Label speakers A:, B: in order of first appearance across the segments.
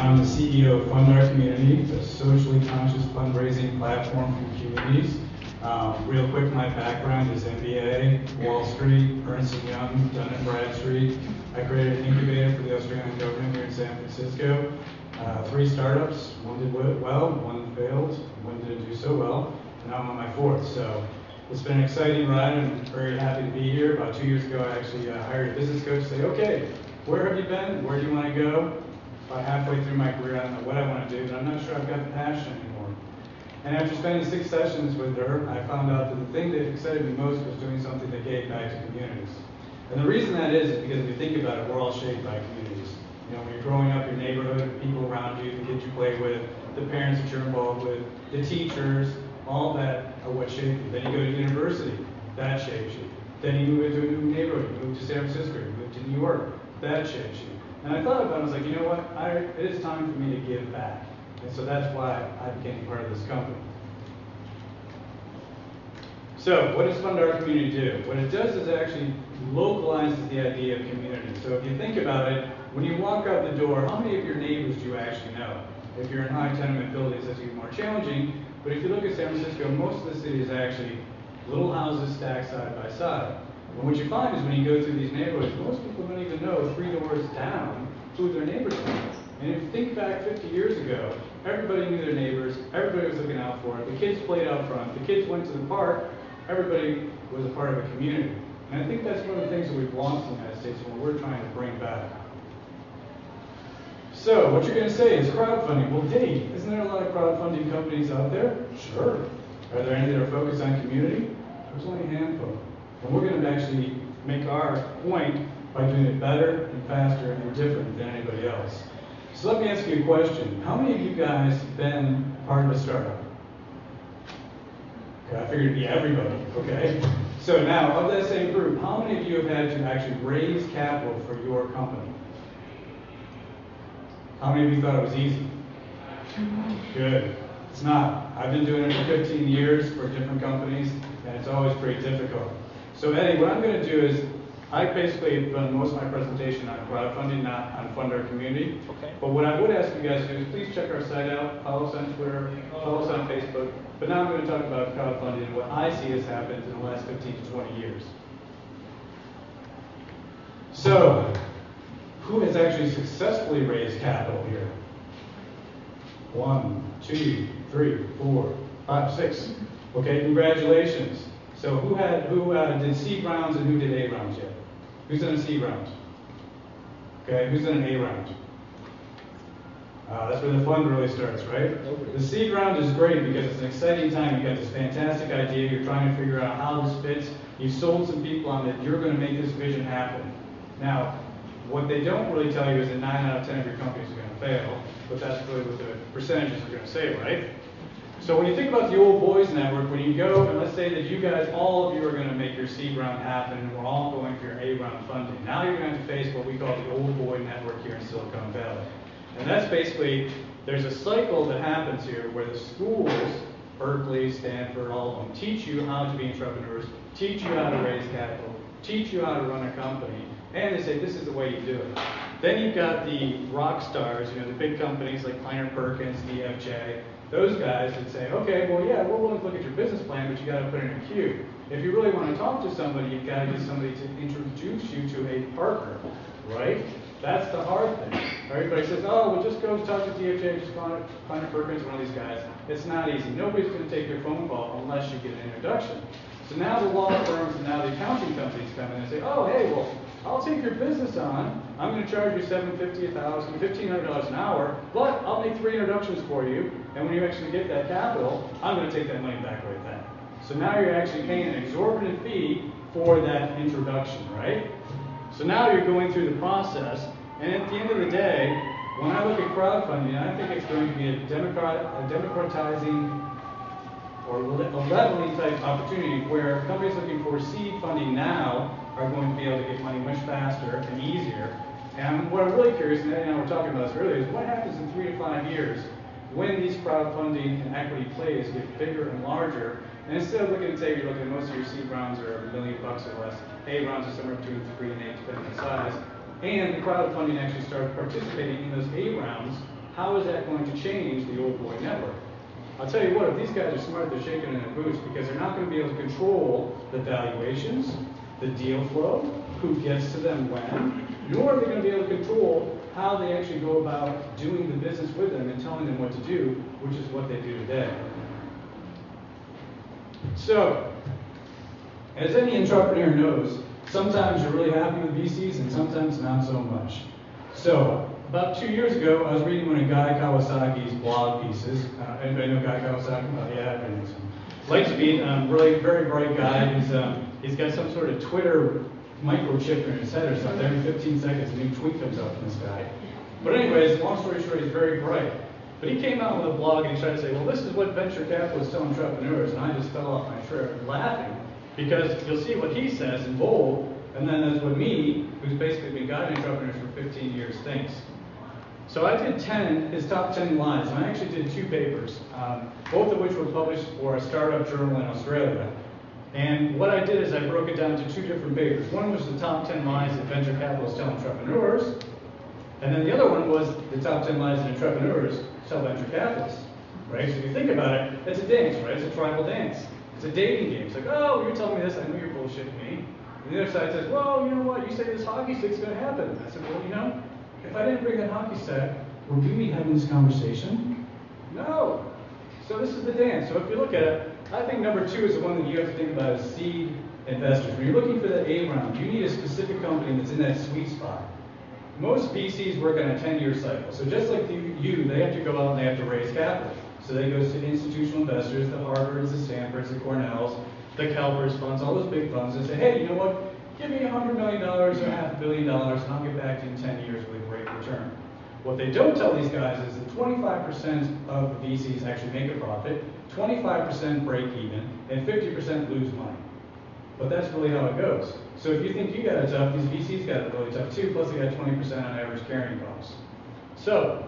A: I'm the CEO of FundOurCommunity, a socially conscious fundraising platform for communities. Real quick, my background is MBA, Wall Street, Ernst & Young, Dun & Bradstreet. I created an incubator for the Australian government here in San Francisco. 3 startups, one did well, one failed, one didn't do so well, and now I'm on my 4th. So it's been an exciting ride, and I'm very happy to be here. About 2 years ago, I actually hired a business coach to say, okay, where have you been? Where do you want to go? About halfway through my career, I don't know what I want to do, but I'm not sure I've got the passion anymore. And after spending 6 sessions with her, I found out that the thing that excited me most was doing something that gave back to communities. And the reason that is because if you think about it, we're all shaped by communities. You know, when you're growing up, your neighborhood, people around you, the kids you play with, the parents that you're involved with, the teachers, all that are what shape you. Then you go to university, that shapes you. Then you move into a new neighborhood, you move to San Francisco, you move to New York, that shapes you. And I thought about it, I was like, you know what, it is time for me to give back. And so that's why I became part of this company. So what does FundOurCommunity do? What it does is it actually localizes the idea of community. So if you think about it, when you walk out the door, how many of your neighbors do you actually know? If you're in high tenement buildings, that's even more challenging. But if you look at San Francisco, most of the city is actually little houses stacked side by side. And what you find is when you go through these neighborhoods, most people don't even know 3 doors down who their neighbors are. And if you think back 50 years ago, everybody knew their neighbors, everybody was looking out for it, the kids played out front, the kids went to the park, everybody was a part of a community. And I think that's one of the things that we've lost in the United States and what we're trying to bring back. So what you're going to say is crowdfunding. Well, hey, isn't there a lot of crowdfunding companies out there? Sure. Are there any that are focused on community? There's only a handful. And we're going to actually make our point by doing it better and faster and different than anybody else. So let me ask you a question. How many of you guys have been part of a startup? Okay, I figured it'd be everybody, okay? So now, of that same group, how many of you have had to actually raise capital for your company? How many of you thought it was easy? Good. It's not. I've been doing it for 15 years for different companies, and it's always pretty difficult. So Eddie, what I'm going to do is, I basically have done most of my presentation on crowdfunding, not on FundOurCommunity. Okay. But what I would ask you guys to do is please check our site out, follow us on Twitter, follow us on Facebook. But now I'm going to talk about crowdfunding and what I see has happened in the last 15 to 20 years. So, who has actually successfully raised capital here? 1, 2, 3, 4, 5, 6. Okay, congratulations. So who did C rounds and who did A rounds yet? Who's done a C round? Okay, who's done an A round? That's where the fun really starts, right? The seed round is great because it's an exciting time. You've got this fantastic idea. You're trying to figure out how this fits. You've sold some people on that. You're going to make this vision happen. Now, what they don't really tell you is that 9 out of 10 of your companies are going to fail, but that's really what the percentages are going to say, right? So when you think about the Old Boys Network, when you go, and let's say that you guys, all of you are going to make your seed round happen, and we're all going for your A round funding. Now you're going to have to face what we call the Old Boy Network here in Silicon Valley. And that's basically, there's a cycle that happens here where the schools, Berkeley, Stanford, all of them, teach you how to be entrepreneurs, teach you how to raise capital, teach you how to run a company, and they say this is the way you do it. Then you've got the rock stars, you know, the big companies like Kleiner Perkins, DFJ, those guys that say, okay, well, yeah, we're willing to look at your business plan, but you got to put in a queue. If you really want to talk to somebody, you've got to get somebody to introduce you to a partner, right? That's the hard thing. Everybody says, oh, well, just go talk to DFJ, just Kleiner Perkins, one of these guys. It's not easy. Nobody's going to take your phone call unless you get an introduction. So now the law firms and now the accounting companies come in and say, oh, hey, well, I'll take your business on. I'm going to charge you $750, $1,000, $1,500 an hour, but I'll make 3 introductions for you. And when you actually get that capital, I'm going to take that money back right then. So now you're actually paying an exorbitant fee for that introduction, right? So now you're going through the process, and at the end of the day, when I look at crowdfunding, I think it's going to be a democratizing or a leveling type opportunity where companies looking for seed funding now are going to be able to get money much faster and easier. And what I'm really curious, and Eddie and I were talking about this earlier, is what happens in 3 to 5 years when these crowdfunding and equity plays get bigger and larger. And instead of looking at, say, you're looking at most of your seed rounds are $1 million or less, A rounds are somewhere between 3 and 8, depending on the size, and the crowdfunding actually started participating in those A rounds, how is that going to change the old boy network? I'll tell you what, if these guys are smart, they're shaking in their boots because they're not going to be able to control the valuations, the deal flow, who gets to them when, nor are they going to be able to control how they actually go about doing the business with them and telling them what to do, which is what they do today. So, as any entrepreneur knows, sometimes you're really happy with VCs and sometimes not so much. So, about 2 years ago, I was reading one of Guy Kawasaki's blog pieces. Anybody know Guy Kawasaki? Oh, yeah, everybody knows him. Lightspeed, really very bright guy. He's got some sort of Twitter microchip in his head or something. Every 15 seconds, a new tweet comes out from this guy. But anyways, long story short, he's very bright. But he came out with a blog and he tried to say, well, this is what venture capitalists tell entrepreneurs. And I just fell off my chair laughing because you'll see what he says in bold, and then that's what me, who's basically been guiding entrepreneurs for 15 years, thinks. So I did his top 10 lies, and I actually did 2 papers, both of which were published for a startup journal in Australia. And what I did is I broke it down to 2 different papers. One was the top 10 lies that venture capitalists tell entrepreneurs, and then the other one was the top 10 lies that entrepreneurs tell venture capitalists, right? So if you think about it, it's a dance, right? It's a tribal dance. It's a dating game. It's like, oh, you're telling me this, I know you're bullshitting me. And the other side says, well, you know what, you say this hockey stick's going to happen. I said, well, you know, if I didn't bring that hockey stick, would we be having this conversation? No. So this is the dance. So if you look at it, I think number 2 is the one that you have to think about as seed investors. When you're looking for that A round, you need a specific company that's in that sweet spot. Most VCs work on a 10-year cycle. So just like they have to go out and they have to raise capital. So they go to institutional investors, the Harvards, the Stanfords, the Cornells, the CalPERS funds, all those big funds, and say, hey, you know what? Give me $100 million or $500 million, and I'll get back to you in 10 years with a great return. What they don't tell these guys is that 25% of the VCs actually make a profit, 25% break even, and 50% lose money. But that's really how it goes. So if you think you got it tough, these VCs got it really tough too, plus they got 20% on average carrying costs. So,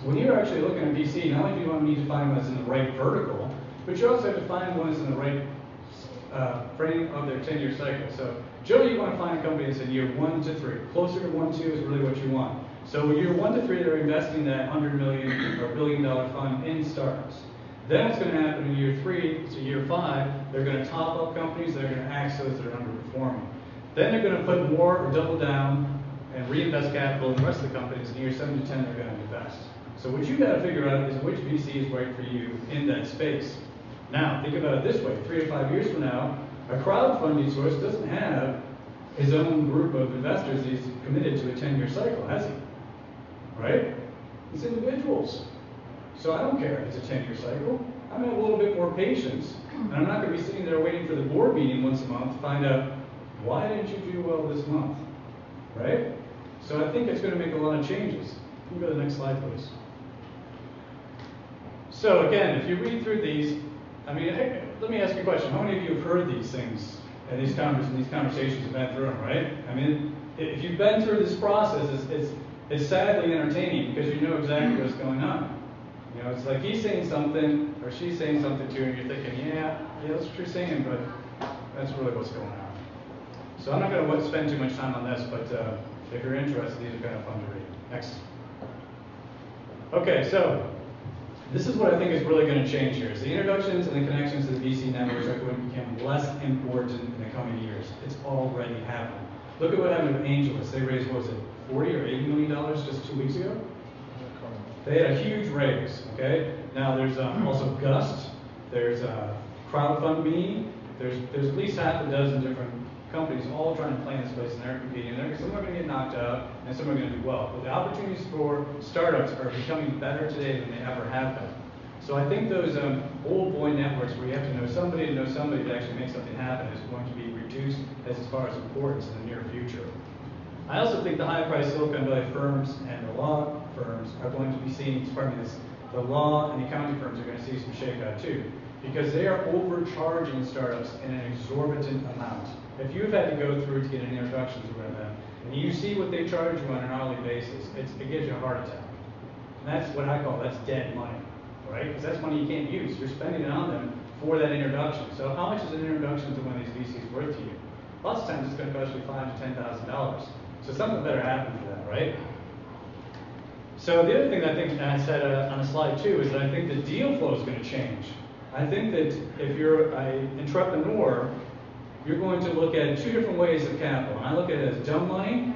A: when you're actually looking at VC, not only do you need to find one that's in the right vertical, but you also have to find one that's in the right frame of their 10-year cycle. So generally you want to find a company that's in year 1 to 3. Closer to 1 to 2 is really what you want. So in year 1 to 3, they're investing that $100 million or $1 billion fund in startups. Then what's going to happen in year 3 to year 5, they're going to top up companies, they're going to axe those that are underperforming. Then they're going to put more or double down and reinvest capital in the rest of the companies. In year 7 to 10, they're going to invest. So what you got to figure out is which VC is right for you in that space. Now, think about it this way. 3 to 5 years from now, a crowdfunding source doesn't have his own group of investors he's committed to a 10-year cycle, has he? Right? It's individuals. So I don't care if it's a 10-year cycle. I'm going to have a little bit more patience, and I'm not going to be sitting there waiting for the board meeting once a month to find out, why didn't you do well this month? Right? So I think it's going to make a lot of changes. Can you go to the next slide, please? So again, if you read through these, I mean, hey, let me ask you a question. How many of you have heard these things and these conversations have been through them, right? I mean, if you've been through this process, it's sadly entertaining because you know exactly what's going on. You know, it's like he's saying something or she's saying something to you and you're thinking, yeah, that's what you're saying, but that's really what's going on. So I'm not going to spend too much time on this, but if you're interested, these are kind of fun to read. Next. Okay, so this is what I think is really going to change here. Is the introductions and the connections to the VC networks are going to become less important in the coming years. It's already happened. Look at what happened with Angelus. They raised, what was it, $40 or $80 million just 2 weeks ago? They had a huge raise, okay? Now there's also Gust, there's CrowdFundMe, there's at least half a dozen different companies all trying to play in this place, and they're competing. Some are going to get knocked out, and some are going to do well. But the opportunities for startups are becoming better today than they ever have been. So I think those old boy networks where you have to know somebody to actually make something happen is going to be reduced as far as importance in the near future. I also think the high-priced Silicon Valley firms and the law firms are going to be seeing, the law and the accounting firms are going to see some shakeout too, because they are overcharging startups in an exorbitant amount. If you've had to go through to get an introduction to one of them, and you see what they charge you on an hourly basis, it gives you a heart attack. And that's what I call, that's dead money, right? Because that's money you can't use. You're spending it on them for that introduction. So how much is an introduction to one of these VCs worth to you? Lots of times it's going to cost you $5,000 to $10,000. So something better happen for that, right? So the other thing that I think, and I said on a slide too, is that I think the deal flow is going to change. I think that if you're an entrepreneur, you're going to look at two different ways of capital. And I look at it as dumb money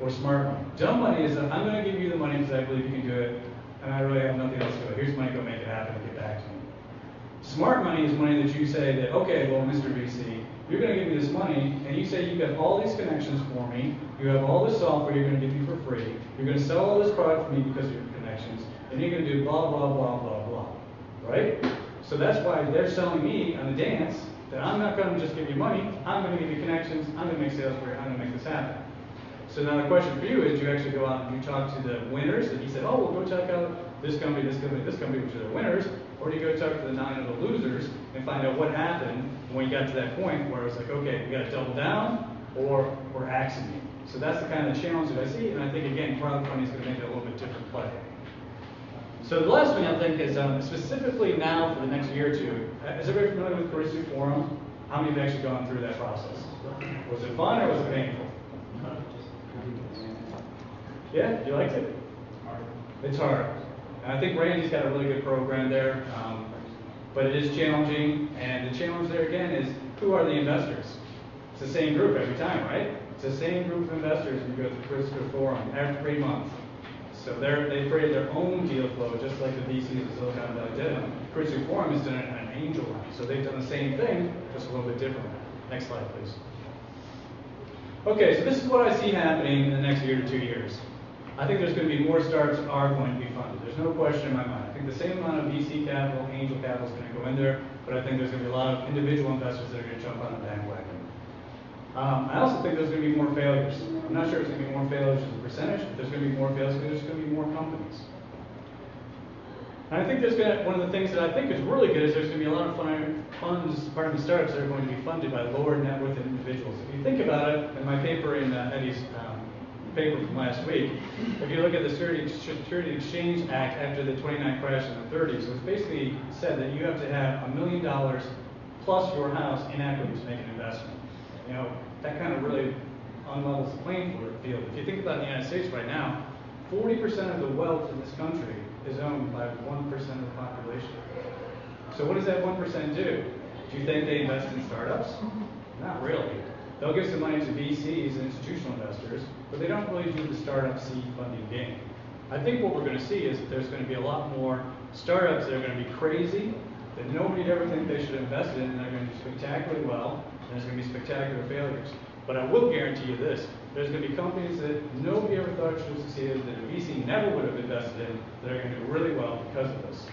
A: or smart money. Dumb money is that I'm going to give you the money because I believe you can do it, and I really have nothing else to do. Here's money, go make it happen and get back to me. Smart money is money that you say that, okay, well, Mr. VC, you're going to give me this money, and you say you've got all these connections for me, you have all this software you're going to give me for free, you're going to sell all this product for me because of your connections, and you're going to do blah, blah, blah, blah, blah, right? So that's why they're selling me on the dance that I'm not going to just give you money, I'm going to give you connections, I'm going to make sales for you, I'm going to make this happen. So now the question for you is, do you actually go out and you talk to the winners that you said, oh, well, go check out this company, this company, this company, which are the winners, or do you go talk to the 9 of the losers and find out what happened when you got to that point where it's like, okay, we got to double down, or we're axing you. So that's the kind of challenge that I see, and I think, again, crowdfunding is going to make it a little bit different play. So the last thing I think is, specifically now for the next year or two, is everybody familiar with Caruso Forum? How many have actually gone through that process? Was it fun or was it painful? Yeah, you liked it? It's hard. And I think Randy's got a really good program there, but it is challenging. And the challenge there again is, who are the investors? It's the same group every time, right? It's the same group of investors when you go through Caruso Forum every month. So they've created their own deal flow, just like the VCs in Silicon Valley did. Caruso Forum has done it on an angel round. So they've done the same thing, just a little bit different. Next slide, please. Okay, so this is what I see happening in the next year to 2 years. I think there's going to be more startups are going to be funded. There's no question in my mind. I think the same amount of VC capital, angel capital is going to go in there, but I think there's going to be a lot of individual investors that are going to jump on the bandwagon. I also think there's going to be more failures. I'm not sure if there's going to be more failures as a percentage, but there's going to be more failures because there's going to be more companies. And I think there's going to, one of the things that I think is really good is there's going to be a lot of startups that are going to be funded by lower net worth individuals. If you think about it, in my paper in Eddie's paper from last week, if you look at the Security Exchange Act after the 29 crash in the 30s, so it's basically said that you have to have $1 million plus your house in equity to make an investment. You know, that kind of really unlevels the playing field. If you think about the United States right now, 40% of the wealth in this country is owned by 1% of the population. So what does that 1% do? Do you think they invest in startups? Not really. They'll give some money to VCs and institutional investors, but they don't really do the startup seed funding game. I think what we're going to see is that there's going to be a lot more startups that are going to be crazy, that nobody'd ever think they should invest in, and they're going to do spectacularly well, and there's going to be spectacular failures. But I will guarantee you this, there's going to be companies that nobody ever thought should have succeeded, that a VC never would have invested in, that are going to do really well because of this.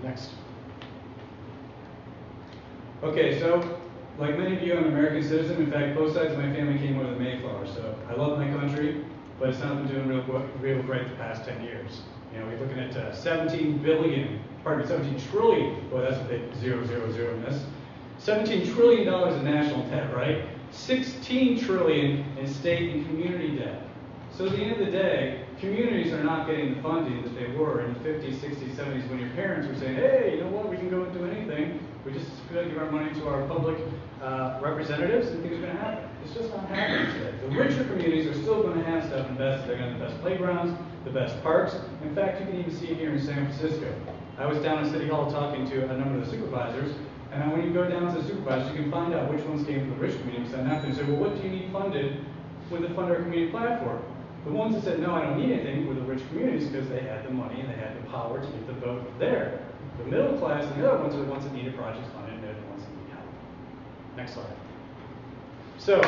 A: Next. Okay, so like many of you, I'm an American citizen. In fact, both sides of my family came over the Mayflower. So I love my country, but it's not been doing real great the past 10 years. You know, we're looking at 17 trillion. Boy, that's a big 0, 0, 0 in this. $17 trillion in national debt, right? 16 trillion in state and community debt. So at the end of the day, communities are not getting the funding that they were in the 50s, 60s, 70s when your parents were saying, hey, you know what, we can go and do anything. We just going to give our money to our public representatives and things are going to happen. It's just not happening today. The richer communities are still going to have stuff invested. They're going to have the best playgrounds, the best parks. In fact, you can even see it here in San Francisco. I was down at City Hall talking to a number of the supervisors, and when you go down to the supervisors, you can find out which ones came from the rich communities. And after you say, well, what do you need funded with the FundOurCommunity platform? The ones that said, no, I don't need anything, were the rich communities because they had the money and they had the power to get the vote there. The middle class and the other ones are the ones that needed projects funded and they're the ones that need help. Next slide. So,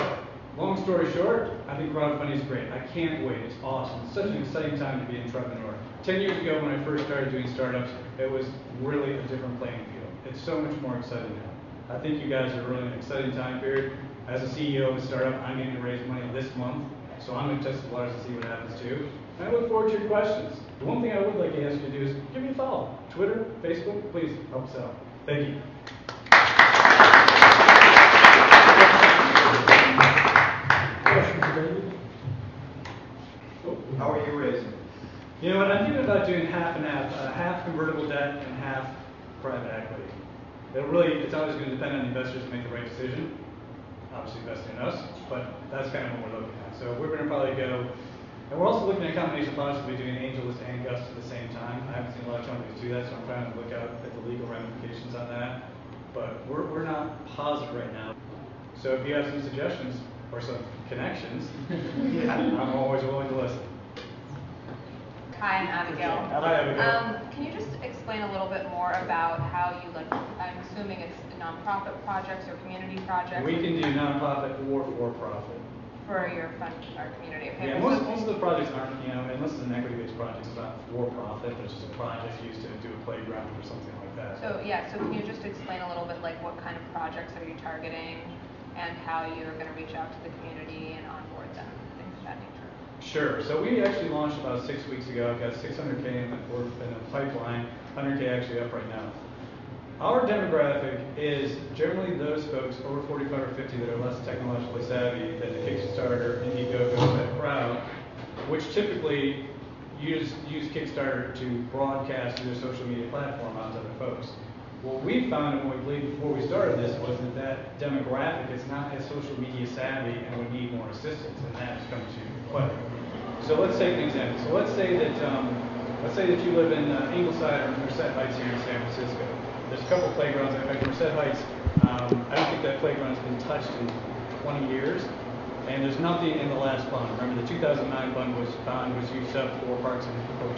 A: long story short, I think crowdfunding is great. I can't wait. It's awesome. It's such an exciting time to be an entrepreneur. 10 years ago when I first started doing startups, it was really a different playing field. It's so much more exciting now. I think you guys are really in an exciting time period. As a CEO of a startup, I'm going to raise money this month. So I'm going to test the waters and see what happens too. And I look forward to your questions. The one thing I would like to ask you to do is give me a follow. Twitter, Facebook, please help us out. Thank you.
B: How are you raising?
A: You know what, I'm thinking about doing half and half, half convertible debt and half private equity. It's always going to depend on the investors to make the right decision. Obviously invest in us, but that's kind of what we're looking at. So we're going to probably go And we're also looking at a combination of possibly doing AngelList and Gust at the same time. I haven't seen a lot of companies do that, so I'm trying to look out at the legal ramifications on that. But we're not positive right now. So if you have some suggestions or some connections, I'm always willing to listen.
B: Hi, I'm Abigail.
A: Hi, Abigail.
B: Can you just explain a little bit more about how you, like, I'm assuming it's nonprofit projects or community projects?
A: We can do nonprofit or for-profit.
B: For your fund, our community. Okay,
A: Yeah, most of the projects aren't, unless it's an equity-based project, it's not for-profit, but it's just a project used to do a playground or something like that.
B: So can you just explain a little bit, like, what kind of projects are you targeting and how you're going to reach out to the community and onboard them, things of that nature?
A: Sure. So we actually launched about 6 weeks ago. I've got 600K in the pipeline, 100K actually up right now. Our demographic is generally those folks over 45 or 50 that are less technologically savvy than the Kickstarter, Indiegogo, that crowd, which typically use Kickstarter to broadcast through their social media platform out to other folks. What we found and what we believed before we started this was that demographic is not as social media savvy and would need more assistance, and that has come to play. So let's take an example. So let's say that you live in Ingleside or Merced Heights here in San Francisco. There's a couple of playgrounds. In fact, Merced Heights, I don't think that playground's been touched in 20 years, and there's nothing in the last bond. Remember, the 2009 bond was used up for parks in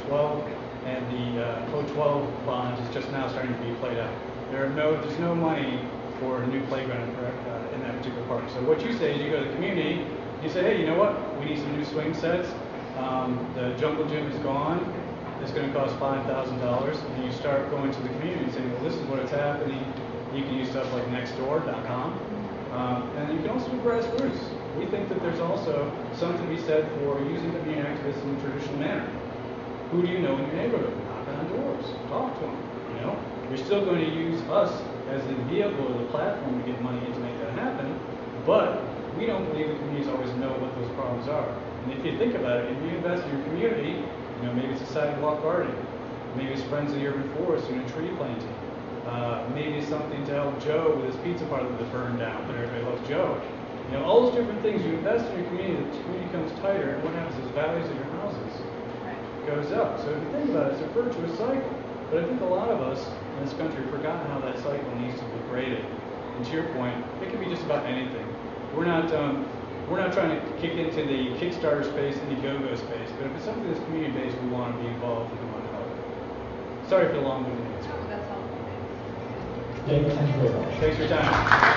A: O12, and the O12 bond is just now starting to be played out. There's no money for a new playground in that particular park. So what you say is you go to the community, you say, hey, you know what? We need some new swing sets. The jungle gym is gone. It's going to cost $5,000, and you start going to the community and saying, well, this is what is happening. You can use stuff like nextdoor.com, and you can also do grassroots. We think that there's also something to be said for using community activists in a traditional manner. Who do you know in your neighborhood? Knock on doors, talk to them. You're still going to use us as the vehicle or the platform to get money in to make that happen, but we don't believe the communities always know what those problems are. And if you think about it, if you invest in your community, maybe it's a sidewalk garden, maybe it's Friends of the Urban Forest doing a tree planting, maybe it's something to help Joe with his pizza parlor that burned down, but everybody loves Joe. All those different things, you invest in your community, the community becomes tighter, and what happens is values of your houses goes up. So if you think about it, it's a virtuous cycle. But I think a lot of us in this country have forgotten how that cycle needs to be graded. And to your point, it can be just about anything. We're not trying to kick into the Kickstarter space and the Indiegogo space, but if it's something that's community-based, we want to be involved and we want to help. Sorry for the long-winded answer.
B: Oh, that's helpful.
C: David, thank you very much.
A: Thanks for your time.